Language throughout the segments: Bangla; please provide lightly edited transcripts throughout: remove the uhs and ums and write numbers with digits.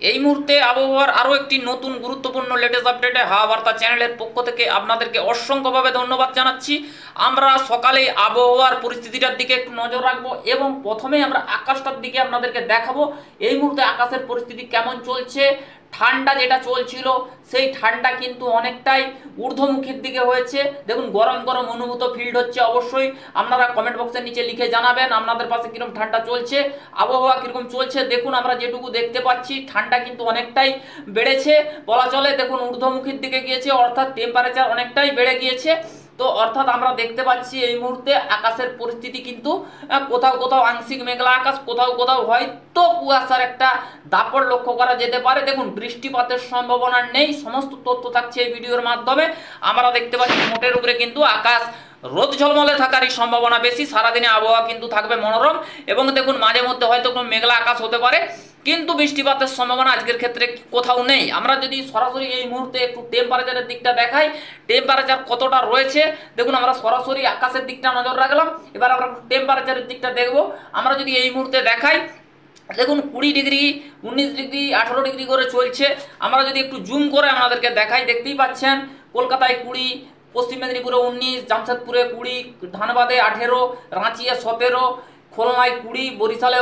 এই মুহূর্তে আবহাওয়ার আরও একটি নতুন গুরুত্বপূর্ণ লেটেস্ট আপডেটে হাওয়া বার্তা চ্যানেলের পক্ষ থেকে আপনাদেরকে অসংখ্যভাবে ধন্যবাদ জানাচ্ছি। আমরা সকালে আবহাওয়ার পরিস্থিতিটার দিকে একটু নজর রাখবো এবং প্রথমেই আমরা আকাশটার দিকে আপনাদেরকে দেখাবো এই মুহূর্তে আকাশের পরিস্থিতি কেমন চলছে। ঠান্ডা যেটা চলছিল সেই ঠান্ডা কিন্তু অনেকটাই ঊর্ধ্বমুখীর দিকে হয়েছে। দেখুন গরম গরম অনুভূত ফিল্ড হচ্ছে। অবশ্যই আপনারা কমেন্ট বক্সের নিচে লিখে জানাবেন আপনাদের পাশে কিরকম ঠান্ডা চলছে, আবহাওয়া কিরকম চলছে। দেখুন আমরা যেটুকু দেখতে পাচ্ছি ঠান্ডা কিন্তু অনেকটাই বেড়েছে বলা চলে। দেখুন ঊর্ধ্বমুখীর দিকে গিয়েছে, অর্থাৎ টেম্পারেচার অনেকটাই বেড়ে গিয়েছে। তো অর্থাৎ আমরা দেখতে পাচ্ছি এই মুহূর্তে আকাশের পরিস্থিতি কিন্তু কোথাও কোথাও আংশিক মেঘলা আকাশ, কোথাও কোথাও হয়তো কুয়াশার একটা দাপট লক্ষ্য করা যেতে পারে। দেখুন বৃষ্টিপাতের সম্ভাবনা নেই, সমস্ত তথ্য থাকছে এই ভিডিওর মাধ্যমে। আমরা দেখতে পাচ্ছি মোটের উপরে কিন্তু আকাশ রোদ ঝলমলে থাকারই সম্ভাবনা বেশি। সারাদিনে আবহাওয়া কিন্তু থাকবে মনোরম এবং দেখুন মাঝে মধ্যে হয়তো কোনো মেঘলা আকাশ হতে পারে, কিন্তু বৃষ্টিপাতের সম্ভাবনা আজকের ক্ষেত্রে কোথাও নেই। আমরা যদি সরাসরি এই মুহূর্তে একটু টেম্পারেচারের দিকটা দেখাই, টেম্পারেচার কতটা রয়েছে দেখুন। আমরা সরাসরি আকাশের দিকটা নজর রাখলাম, এবার আমরা টেম্পারেচারের দিকটা দেখব। আমরা যদি এই মুহূর্তে দেখাই দেখুন 20 ডিগ্রি, 19 ডিগ্রি, 18 ডিগ্রি করে চলছে। আমরা যদি একটু জুম করে আপনাদেরকে দেখাই, দেখতেই পাচ্ছেন কলকাতায় 20, পশ্চিম মেদিনীপুরে 19, জামশেদপুরে 20, ধানবাদে 18, রাঁচি 17, খুলনায় 20, বরিশালে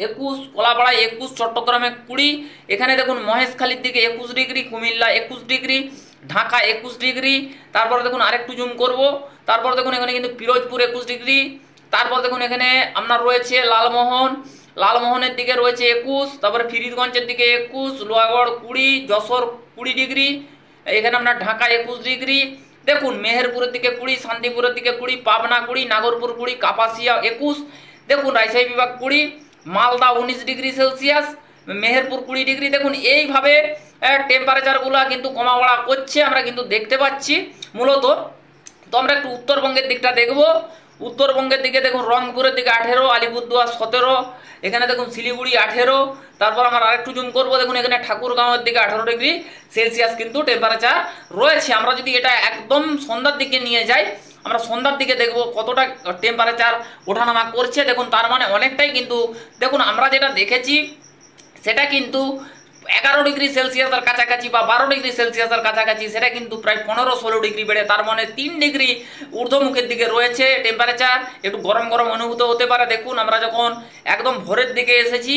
21, কলাপাড়ায় 21, চট্টগ্রামে 20। এখানে দেখুন মহেশখালীর দিকে 21 degree, Comilla 21 degree, Dhaka 21 degree. তারপরে দেখুন আরেকটু জুম করব, তারপর দেখুন এখানে কিন্তু পিরোজপুর 21 ডিগ্রি। তারপর দেখুন এখানে আপনার রয়েছে লালমোহনের দিকে রয়েছে 21, তারপরে ফরিদগঞ্জের দিকে 21, লোহাগড় 20, যশোর 20 ডিগ্রি, এখানে আপনার ঢাকা 21 ডিগ্রি। দেখুন মেহেরপুরের দিকে 20, শান্তিপুরের দিকে 20, পাবনা 20, নাগরপুর 20, কাপাসিয়া 21। দেখুন রাজশাহী বিভাগ 20, Malda 19 degree Celsius, Meherpur 20 degree. দেখুন এইভাবে টেম্পারেচারগুলো কিন্তু কমা বাড়া করছে, আমরা কিন্তু দেখতে পাচ্ছি মূলত। তো আমরা একটু উত্তরবঙ্গের দিকটা দেখব। উত্তরবঙ্গের দিকে দেখুন রংপুরের দিকে 18, আলিপুরদুয়ার 17, এখানে দেখুন শিলিগুড়ি 18। তারপর আমরা আরেকটু জুম করব, দেখুন এখানে ঠাকুরগাঁওয়ের দিকে 18 ডিগ্রি সেলসিয়াস কিন্তু টেম্পারেচার রয়েছে। আমরা যদি এটা একদম সন্ধ্যার দিকে নিয়ে যাই, আমরা সন্ধ্যার দিকে দেখব কতটা টেম্পারেচার ওঠানামা করছে। দেখুন তার মানে অনেকটাই কিন্তু দেখুন আমরা যেটা দেখেছি সেটা কিন্তু 11 ডিগ্রি সেলসিয়াসের কাছাকাছি বা 12 ডিগ্রি সেলসিয়াসের কাছাকাছি, সেটা কিন্তু প্রায় 15-16 ডিগ্রি বেড়ে তার মানে 3 ডিগ্রি ঊর্ধ্বমুখের দিকে রয়েছে টেম্পারেচার। একটু গরম গরম অনুভূত হতে পারে। দেখুন আমরা যখন একদম ভোরের দিকে এসেছি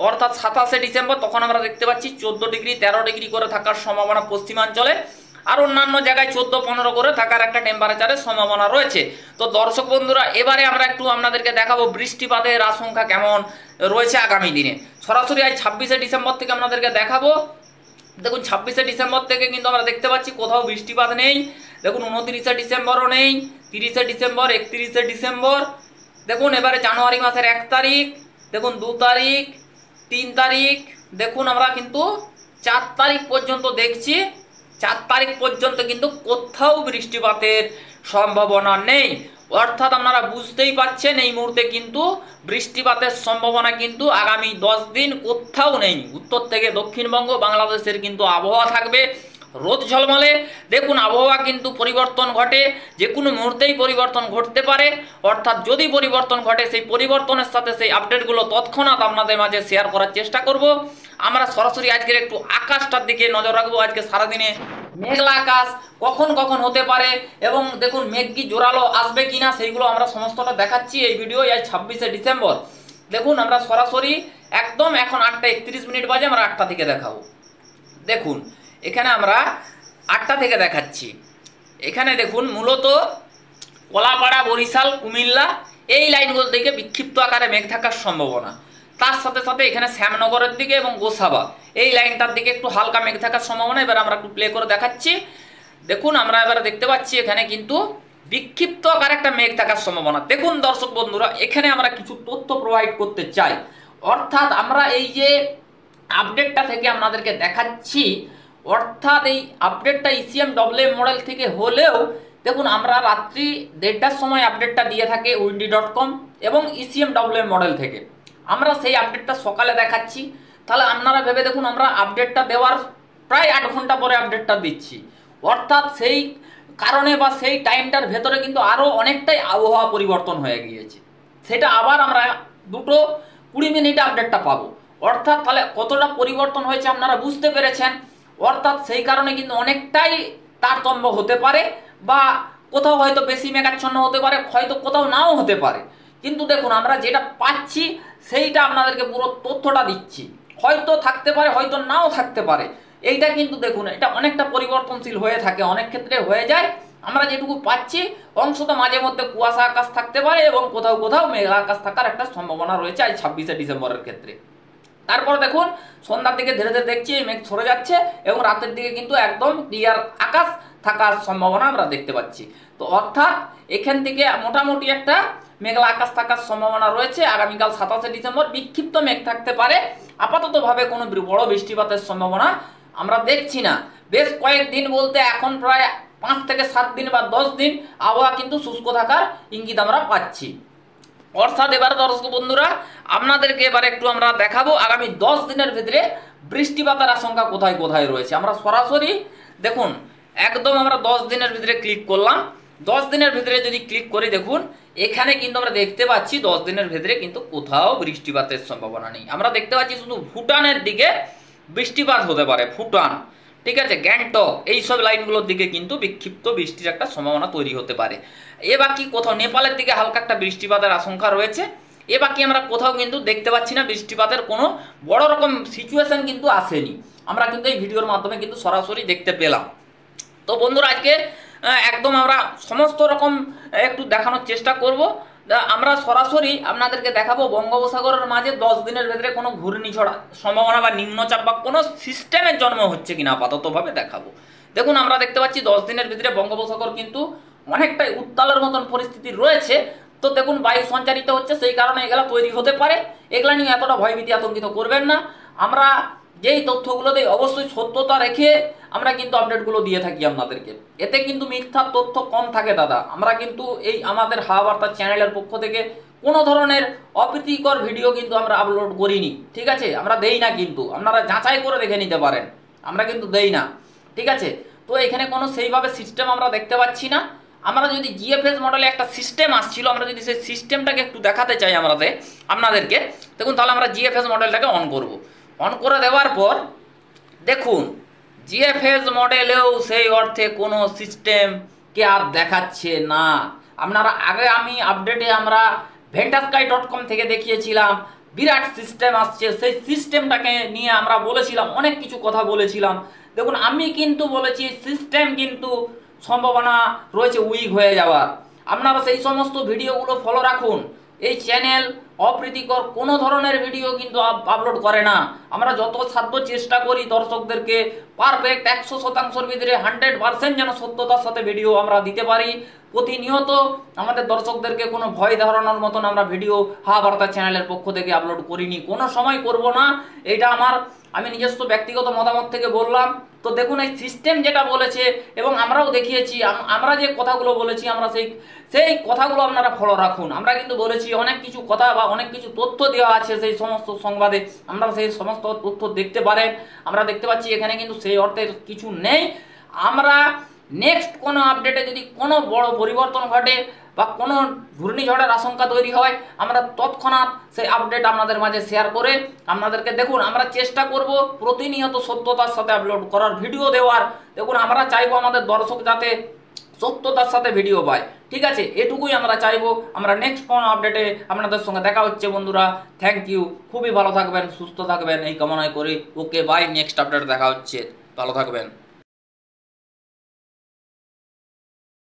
অর্থাৎ 27শে ডিসেম্বর, তখন আমরা দেখতে পাচ্ছি 14 ডিগ্রি 13 ডিগ্রি করে থাকার সম্ভাবনা পশ্চিমাঞ্চলে, আর অন্যান্য জায়গায় 14-15 করে থাকার একটা টেম্পারেচারের সম্ভাবনা রয়েছে। তো দর্শক বন্ধুরা এবারে আমরা একটু আপনাদেরকে দেখাবো বৃষ্টিপাতের আশঙ্কা কেমন রয়েছে আগামী দিনে। সরাসরি আজ 26শে ডিসেম্বর থেকে আপনাদেরকে দেখাবো। দেখুন 26শে ডিসেম্বর থেকে কিন্তু আমরা দেখতে পাচ্ছি কোথাও বৃষ্টিপাত নেই। দেখুন 29শে ডিসেম্বরও নেই, 30শে ডিসেম্বর, 31শে ডিসেম্বর। দেখুন এবারে জানুয়ারি মাসের 1 তারিখ, দেখুন 2 তারিখ, 3 তারিখ, দেখুন আমরা কিন্তু 4 তারিখ পর্যন্ত দেখছি। 4 তারিখ পর্যন্ত কিন্তু কোথাও বৃষ্টিপাতের সম্ভাবনা নেই। অর্থাৎ আপনারা বুঝতেই পাচ্ছেন এই মুহূর্তে কিন্তু বৃষ্টিপাতের সম্ভাবনা কিন্তু আগামী 10 দিন কোথাও নেই। উত্তর থেকে দক্ষিণবঙ্গ বাংলাদেশের কিন্তু আবহাওয়া থাকবে রোদ ঝলমলে। দেখুন আবহাওয়া কিন্তু পরিবর্তন ঘটে, যে কোনো মুহূর্তেই পরিবর্তন ঘটতে পারে। অর্থাৎ যদি পরিবর্তন ঘটে সেই পরিবর্তনের সাথে সেই আপডেটগুলো তৎক্ষণাৎ আপনাদের মাঝে শেয়ার করার চেষ্টা করব। আমরা সরাসরি আজকের একটু আকাশটার দিকে নজর রাখবো। আজকে সারাদিনে মেঘলা আকাশ কখন কখন হতে পারে এবং দেখুন মেঘ কি জোরালো আসবে কিনা সেইগুলো আমরা সমস্তটা দেখাচ্ছি এই ভিডিও। আজ 26শে ডিসেম্বর। দেখুন আমরা সরাসরি একদম এখন 8:31 বাজে, আমরা 8টা থেকে দেখাবো। দেখুন এখানে আমরা 8টা থেকে দেখাচ্ছি। এখানে দেখুন মূলত কলাপাড়া, বরিশাল, কুমিল্লা এই লাইনগুলো থেকে বিক্ষিপ্ত আকারে মেঘ থাকার সম্ভাবনা। তার সাথে সাথে এখানে শ্যামনগরের দিকে এবং গোসাবা এই লাইনটার দিকে একটু হালকা মেঘ থাকার সম্ভাবনা। এবার আমরা একটু প্লে করে দেখাচ্ছি। দেখুন আমরা এবার দেখতে পাচ্ছি এখানে কিন্তু বিক্ষিপ্ত আকারে একটা মেঘ থাকার সম্ভাবনা। দেখুন দর্শক বন্ধুরা এখানে আমরা কিছু তথ্য প্রোভাইড করতে চাই। অর্থাৎ আমরা এই যে আপডেটটা থেকে আপনাদেরকে দেখাচ্ছি, অর্থাৎ এই আপডেটটা ECMWM মডেল থেকে হলেও দেখুন আমরা রাত্রি 1:30টার সময় আপডেটটা দিয়ে থাকে windy.com এবং ECMWM মডেল থেকে। আমরা সেই আপডেটটা সকালে দেখাচ্ছি। তাহলে আপনারা ভেবে দেখুন আমরা আপডেটটা দেওয়ার প্রায় 8 ঘন্টা পরে আপডেটটা দিচ্ছি। অর্থাৎ সেই কারণে বা সেই টাইমটার ভেতরে কিন্তু আরও অনেকটাই আবহাওয়া পরিবর্তন হয়ে গিয়েছে। সেটা আবার আমরা 2:20 আপডেটটা পাবো। অর্থাৎ তাহলে কতটা পরিবর্তন হয়েছে আপনারা বুঝতে পেরেছেন। অর্থাৎ সেই কারণে কিন্তু অনেকটাই তারতম্য হতে পারে, বা কোথাও হয়তো বেশি মেঘাচ্ছন্ন হতে পারে, হয়তো কোথাও নাও হতে পারে। কিন্তু দেখুন আমরা যেটা পাচ্ছি সেইটা আপনাদেরকে পুরো তথ্যটা দিচ্ছি, হয়তো থাকতে পারে হয়তো নাও থাকতে পারে। এইটা কিন্তু দেখুন এটা অনেকটা পরিবর্তনশীল হয়ে থাকে, অনেক ক্ষেত্রে হয়ে যায়। আমরা যেটুকু পাচ্ছি অংশত মাঝে মধ্যে কুয়াশা আকাশ থাকতে পারে এবং কোথাও কোথাও মেঘলা আকাশ থাকার একটা সম্ভাবনা রয়েছে আজ 26শে ডিসেম্বরের ক্ষেত্রে। তারপর দেখুন সন্ধ্যার দিকে ধীরে ধীরে দেখছি মেঘ সরে যাচ্ছে এবং রাতের দিকে কিন্তু একদম ক্লিয়ার আকাশ থাকার সম্ভাবনা আমরা দেখতে পাচ্ছি। তো অর্থাৎ এখান থেকে মোটামুটি একটা মেঘলা আকাশ থাকার সম্ভাবনা রয়েছে। আগামীকাল 27শে ডিসেম্বর বিক্ষিপ্ত মেঘ থাকতে পারে, আপাততভাবে কোনো বড় বৃষ্টিপাতের সম্ভাবনা আমরা দেখছি না। বেশ কয়েকদিন বলতে এখন প্রায় 5 থেকে 7 দিন বা 10 দিন আবহাওয়া কিন্তু শুষ্ক থাকার ইঙ্গিত আমরা পাচ্ছি। অর্থাৎ এবার দর্শক বন্ধুরা আপনাদেরকে এবার একটু আমরা দেখাবো আগামী 10 দিনের ভিতরে বৃষ্টিপাতের আশঙ্কা কোথায় কোথায় রয়েছে। আমরা সরাসরি দেখুন একদম আমরা 10 দিনের ভিতরে ক্লিক করলাম। 10 দিনের ভিতরে যদি ক্লিক করি দেখুন এখানে কিন্তু আমরা দেখতে পাচ্ছি 10 দিনের ভিতরে কিন্তু কোথাও বৃষ্টিপাতের সম্ভাবনা নেই। আমরা দেখতে পাচ্ছি শুধু ভুটানের দিকে বৃষ্টিপাত হতে পারে, ভুটান, ঠিক আছে, গ্যাংটক, এইসব লাইনগুলোর দিকে কিন্তু বিক্ষিপ্ত বৃষ্টির একটা সম্ভাবনা তৈরি হতে পারে। এ বাকি কোথাও নেপালের দিকে হালকা একটা বৃষ্টিপাতের আশঙ্কা রয়েছে। এ বাকি আমরা কোথাও কিন্তু দেখতে পাচ্ছি না বৃষ্টিপাতের কোনো বড় রকম সিচুয়েশন কিন্তু আসেনি। আমরা কিন্তু এই ভিডিওর মাধ্যমে কিন্তু সরাসরি দেখতে পেলাম। তো বন্ধুরা আজকে একদম আমরা সমস্ত রকম একটু দেখানোর চেষ্টা করব। আমরা সরাসরি আপনাদেরকে দেখাবো বঙ্গোপসাগরের মাঝে 10 দিনের ভেতরে কোনো ঘূর্ণিঝড় সম্ভাবনা বা নিম্নচাপ বা কোনো সিস্টেমের জন্ম হচ্ছে কিনা আপাততভাবে দেখাবো। দেখুন আমরা দেখতে পাচ্ছি 10 দিনের ভিতরে বঙ্গোপসাগর কিন্তু অনেকটাই উত্তালের মতন পরিস্থিতি রয়েছে। তো দেখুন বায়ু সঞ্চারিত হচ্ছে, সেই কারণে এগুলা তৈরি হতে পারে। এগুলা নিয়ে এতটা ভয়ভীতি আতঙ্কিত করবেন না। আমরা যেই তথ্যগুলো দেই অবশ্যই সত্যতা রেখে আমরা কিন্তু আপডেটগুলো দিয়ে থাকি আপনাদেরকে, এতে কিন্তু মিথ্যার তথ্য কম থাকে দাদা। আমরা কিন্তু এই আমাদের হাওয়া বার্তা চ্যানেলের পক্ষ থেকে কোনো ধরনের অপ্রীতিকর ভিডিও কিন্তু আমরা আপলোড করিনি, ঠিক আছে, আমরা দেই না, কিন্তু আপনারা যাচাই করে দেখে নিতে পারেন, আমরা কিন্তু দেই না, ঠিক আছে। তো এখানে কোনো সেইভাবে সিস্টেম আমরা দেখতে পাচ্ছি না। আমরা যদি জিএফএস মডেলে একটা সিস্টেম আসছিল, আমরা যদি সেই সিস্টেমটাকে একটু দেখাতে চাই আপনাদেরকে দেখুন, তাহলে আমরা জিএফএস মডেলটাকে অন করব। অন করে দেওয়ার পর দেখুন জিএফএস মডেলেও সেই অর্থে কোনো সিস্টেমকে আর দেখাচ্ছে না। আপনারা আগে আমি আপডেটে আমরা ventasky.com থেকে দেখিয়েছিলাম বিরাট সিস্টেম আসছে, সেই সিস্টেমটাকে নিয়ে আমরা বলেছিলাম অনেক কিছু কথা বলেছিলাম। দেখুন আমি কিন্তু বলেছি সিস্টেম কিন্তু সম্ভাবনা রয়েছে উইক হয়ে যাওয়ার। আপনারা সেই সমস্ত ভিডিওগুলো ফলো রাখুন। এই চ্যানেল অপ্রীতিকর কোনো ধরনের ভিডিও কিন্তু আপলোড করে না। আমরা যত সাধ্য চেষ্টা করি দর্শকদেরকে পারফেক্ট 100% ভিতরে 100% যেন সত্যতার সাথে ভিডিও আমরা দিতে পারি। প্রতিনিয়ত আমাদের দর্শকদেরকে কোনো ভয় ধারণার মতন আমরা ভিডিও হাওয়া বার্তা চ্যানেলের পক্ষ থেকে আপলোড করিনি, কোনো সময় করব না। এটা আমি নিজস্ব ব্যক্তিগত মতামত থেকে বললাম। তো দেখুন এই সিস্টেম যেটা বলেছে এবং আমরাও দেখিয়েছি, আমরা যে কথাগুলো বলেছি আমরা সেই কথাগুলো আপনারা ফলো রাখুন। আমরা কিন্তু বলেছি অনেক কিছু কথা বা অনেক কিছু তথ্য দেওয়া আছে সেই সমস্ত সংবাদে, আমরা সেই সমস্ত তথ্য দেখতে পারেন। আমরা দেখতে পাচ্ছি এখানে কিন্তু সেই অর্থের কিছু নেই। আমরা নেক্সট কোনো আপডেটে যদি কোনো বড় পরিবর্তন ঘটে বা কোনো ঘূর্ণিঝড়ের আশঙ্কা তৈরি হয় আমরা তৎক্ষণাৎ সেই আপডেট আপনাদের মাঝে শেয়ার করে আপনাদেরকে দেখুন আমরা চেষ্টা করব প্রতিনিয়ত সত্যতার সাথে আপলোড করার, ভিডিও দেওয়ার। দেখুন আমরা চাইবো আমাদের দর্শক যাতে সত্যতার সাথে ভিডিও পায়, ঠিক আছে, এটুকুই আমরা চাইবো। আমরা নেক্সট কোনো আপডেটে আপনাদের সঙ্গে দেখা হচ্ছে বন্ধুরা। থ্যাংক ইউ, খুবই ভালো থাকবেন, সুস্থ থাকবেন এই কামনায় করি। ওকে বাই, নেক্সট আপডেট দেখা হচ্ছে, ভালো থাকবেন।